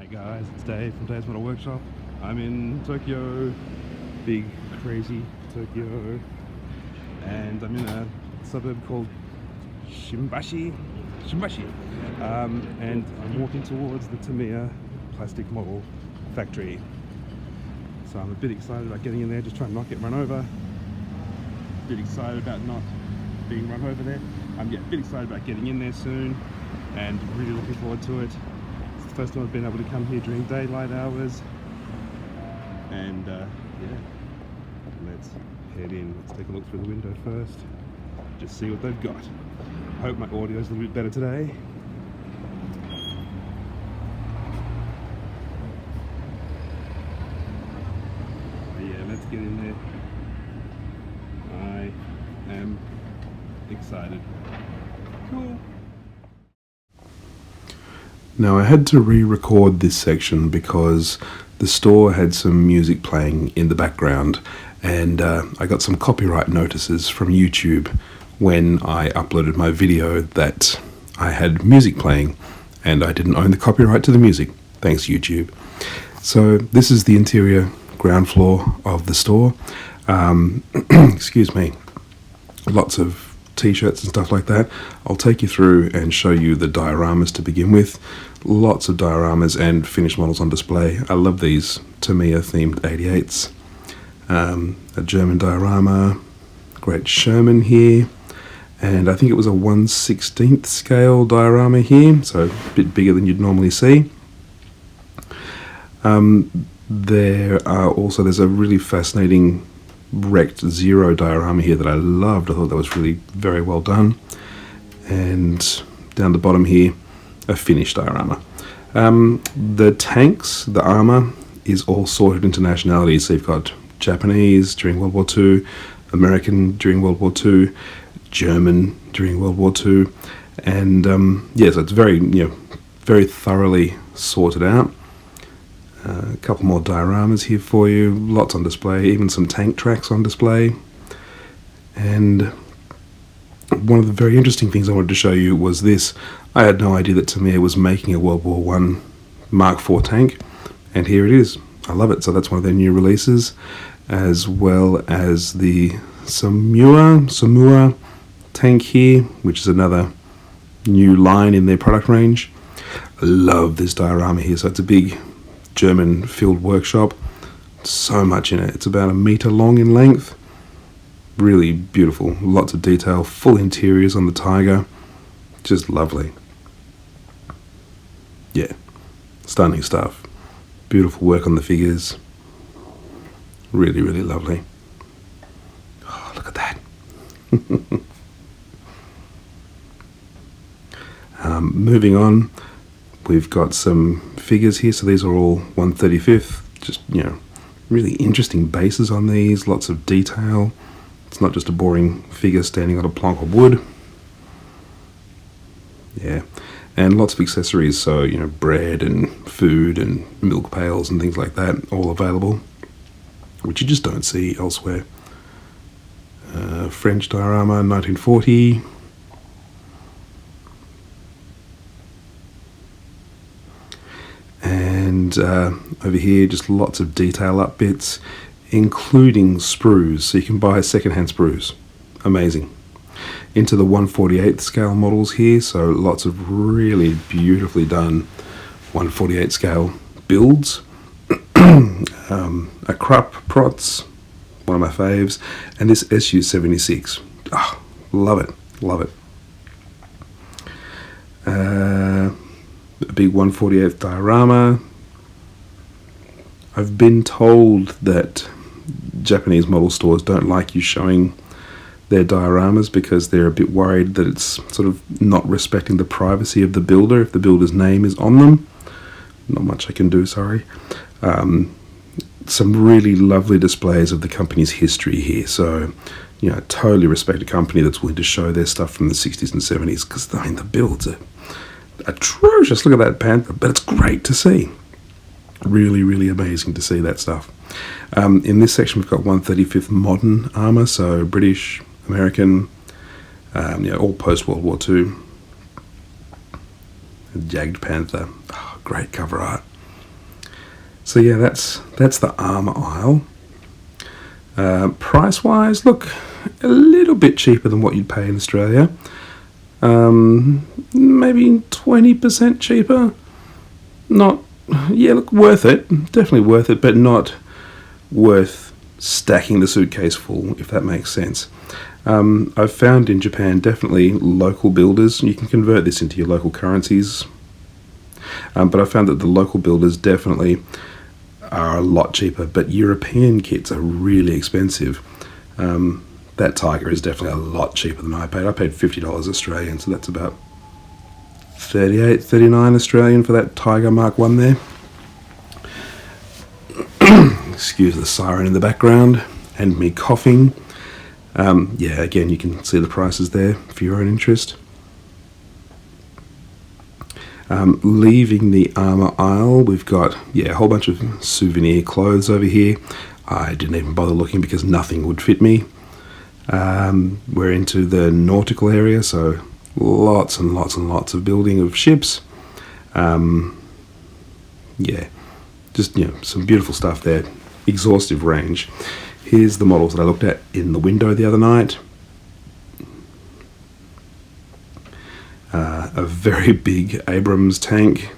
Alright guys, it's Dave from Dave's Model Workshop. I'm in Tokyo, big crazy Tokyo, and I'm in a suburb called Shimbashi, and I'm walking towards the Tamiya plastic model factory. So I'm a bit excited about getting in there, just trying not to get run over. A bit excited about not being run over there. I'm a bit excited about getting in there soon, and really looking forward to it. First time I've been able to come here during daylight hours, and yeah, let's head in. Let's take a look through the window first, just see what they've got. Hope my audio is a little bit better today. But yeah, let's get in there. I am excited. Cool. Now I had to re-record this section because the store had some music playing in the background, and I got some copyright notices from YouTube when I uploaded my video that I had music playing and I didn't own the copyright to the music. Thanks YouTube. So this is the interior ground floor of the store. Excuse me. Lots of t-shirts and stuff like that. I'll take you through and show you the dioramas to begin with. Lots of dioramas and finished models on display. I love these Tamiya themed 88s. A German diorama, Great Sherman here, and I think it was a 1/16th scale diorama here, so a bit bigger than you'd normally see. There's a really fascinating wrecked Zero diorama here that I loved. I thought that was really very well done. And down the bottom here, a finished diorama. The tanks, the armor, is all sorted into nationalities. So you've got Japanese during World War II, American during World War II, German during World War II, and yeah, so it's very, very thoroughly sorted out. A couple more dioramas here for you, lots on display, even some tank tracks on display. And one of the very interesting things I wanted to show you was this. I had no idea that Tamiya was making a World War I Mark IV tank, and here it is. I love it. So that's one of their new releases, as well as the Samura tank here, which is another new line in their product range. I love this diorama here. So it's a big German field workshop. So much in it. It's about 1 meter long in length. Really beautiful. Lots of detail. Full interiors on the Tiger. Just lovely. Yeah. Stunning stuff. Beautiful work on the figures. Really, really lovely. Oh, look at that. Moving on. We've got some figures here, so these are all 1/35th, just, really interesting bases on these, lots of detail. It's not just a boring figure standing on a plank of wood. Yeah, and lots of accessories, so, bread and food and milk pails and things like that, all available, which you just don't see elsewhere. French diorama, 1940. And over here, just lots of detail up bits, including sprues. So you can buy secondhand sprues. Amazing. Into the 1/48th scale models here. So lots of really beautifully done 1/48 scale builds. A Krupp Prots, one of my faves. And this SU-76. Oh, love it. Love it. A big 1/48th diorama. I've been told that Japanese model stores don't like you showing their dioramas because they're a bit worried that it's sort of not respecting the privacy of the builder if the builder's name is on them. Not much I can do, sorry. Some really lovely displays of the company's history here. So, totally respect a company that's willing to show their stuff from the 60s and 70s, because, the builds are atrocious. Look at that Panther, but it's great to see. Really, really amazing to see that stuff. In this section, we've got 1/35th modern armor, so British, American, all post-World War II. Jagged Panther. Oh, great cover art. So yeah, that's the armour aisle. Price-wise, look, a little bit cheaper than what you'd pay in Australia. Maybe 20% cheaper. Not, yeah, look, worth it. Definitely worth it, but not worth stacking the suitcase full, if that makes sense. I've found in Japan definitely local builders. You can convert this into your local currencies. But I found that the local builders definitely are a lot cheaper, but European kits are really expensive. That Tiger is definitely a lot cheaper than I paid. I paid $50 Australian, so that's about 38, 39 Australian for that Tiger Mark 1 there. Excuse the siren in the background and me coughing. Yeah, again, you can see the prices there for your own interest. Leaving the armour aisle, we've got, yeah, a whole bunch of souvenir clothes over here. I didn't even bother looking because nothing would fit me. We're into the nautical area, so lots and lots and lots of building of ships. Yeah, just, you know, some beautiful stuff there. Exhaustive range. Here's the models that I looked at in the window the other night. A very big Abrams tank.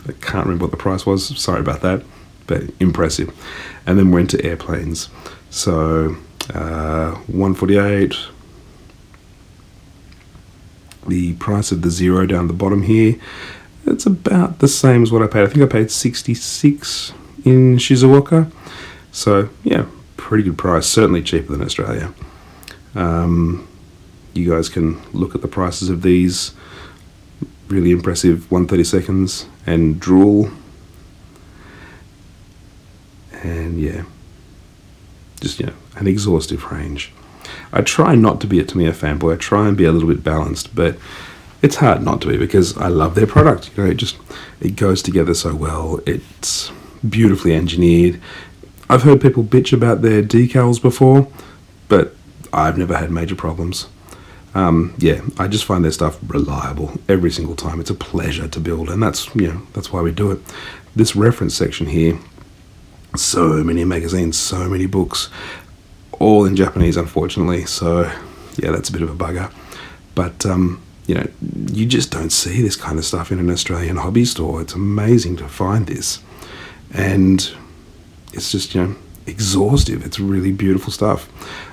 I can't remember what the price was. Sorry about that, but impressive. And then we're into airplanes. So 148. The price of the Zero down the bottom here, it's about the same as what I paid. I think I paid 66 in Shizuoka. So yeah, pretty good price. Certainly cheaper than Australia. You guys can look at the prices of these. Really impressive 132nds and Drool. And yeah, just, you know, an exhaustive range. I try not to be a Tamiya fanboy. I try and be a little bit balanced, but it's hard not to be because I love their product. You know, it goes together so well. It's beautifully engineered. I've heard people bitch about their decals before, but I've never had major problems. Yeah, I just find their stuff reliable every single time. It's a pleasure to build, and that's, you know, that's why we do it. This reference section here, so many magazines, so many books, all in Japanese, unfortunately. So yeah, that's a bit of a bugger. But you know, you just don't see this kind of stuff in an Australian hobby store. It's amazing to find this, and it's just, you know, exhaustive. It's really beautiful stuff.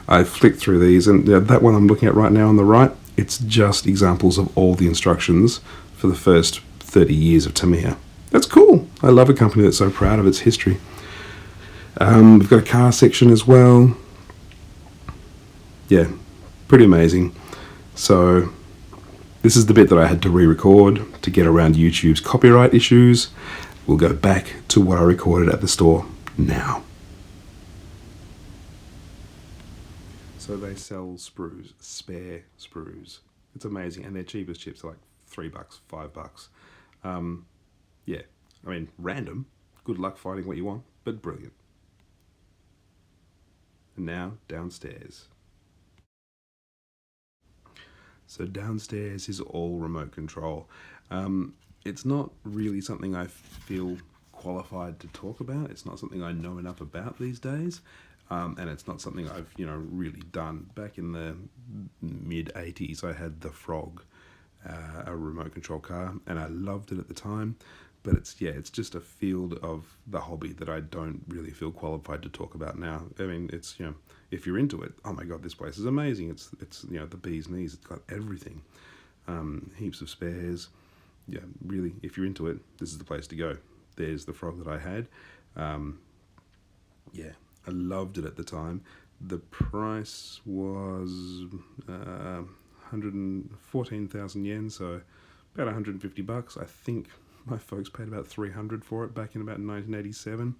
I flicked through these, and that one I'm looking at right now on the right, it's just examples of all the instructions for the first 30 years of Tamiya. That's cool. I love a company that's so proud of its history. We've got a car section as well. Yeah, pretty amazing. So this is the bit that I had to re-record to get around YouTube's copyright issues. We'll go back to what I recorded at the store now. So they sell sprues, spare sprues. It's amazing, and their cheapest chips are like $3, $5. Yeah, I mean, random. Good luck finding what you want, but brilliant. And now downstairs. So downstairs is all remote control. It's not really something I feel qualified to talk about. It's not something I know enough about these days. And it's not something I've, you know, really done. Back in the mid-80s, I had the Frog, a remote control car, and I loved it at the time. But it's just a field of the hobby that I don't really feel qualified to talk about now. I mean, it's, you know, if you're into it, oh my God, this place is amazing. It's you know, the bee's knees. It's got everything, heaps of spares. Yeah, really, if you're into it, this is the place to go. There's the Frog that I had. Yeah, I loved it at the time. The price was 114,000 yen, so about 150 bucks. I think my folks paid about 300 for it back in about 1987.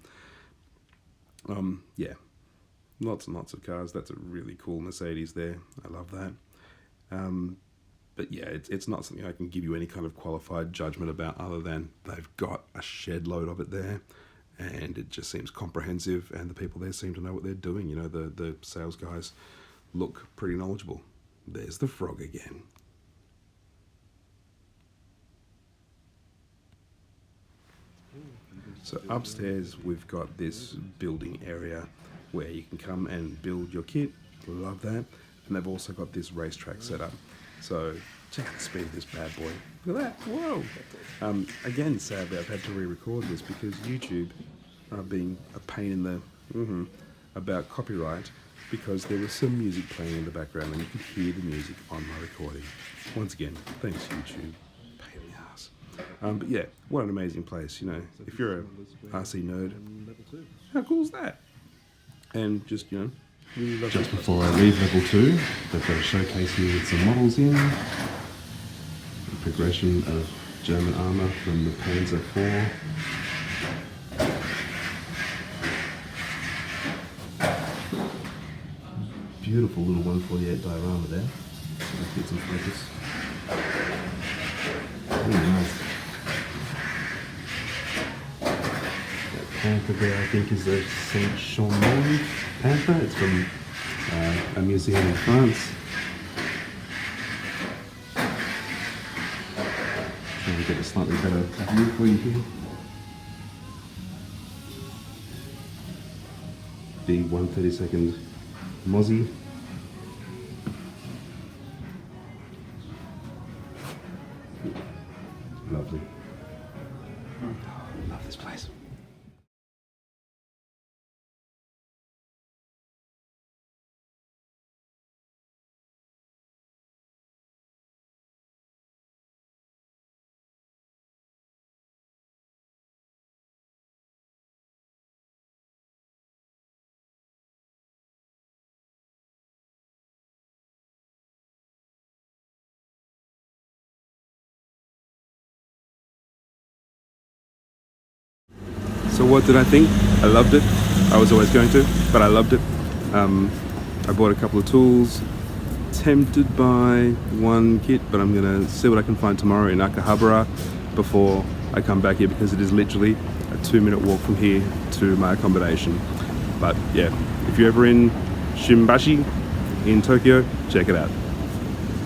Yeah, lots and lots of cars. That's a really cool Mercedes there. I love that. But yeah, it's not something I can give you any kind of qualified judgment about, other than they've got a shed load of it there, and it just seems comprehensive, and the people there seem to know what they're doing. You know, the sales guys look pretty knowledgeable. There's the Frog again. So upstairs we've got this building area where you can come and build your kit. Love that. And they've also got this racetrack set up. So check out the speed of this bad boy. Look at that. Whoa. Again, sadly, I've had to re-record this because YouTube are being a pain in the about copyright, because there was some music playing in the background and you could hear the music on my recording. Once again, thanks YouTube. Pain in the ass. But yeah, what an amazing place, you know. If you're a RC nerd, how cool is that? And just, you know, really love Just before I leave level 2, they've got a showcase here with some models in. The progression of German armour from the Panzer IV. Beautiful little 148 diorama there. Let's get some focus. Really nice. That panther there, I think, is the Saint Chamond panther. It's from a museum in France. Trying to get a slightly better view for you here. Big 1/32 Mozzie. Lovely. Love this place. So what did I think? I loved it. I was always going to, but I loved it. I bought a couple of tools. Tempted by one kit, but I'm gonna see what I can find tomorrow in Akihabara before I come back here, because it is literally a 2-minute walk from here to my accommodation. But yeah, if you're ever in Shimbashi in Tokyo, check it out.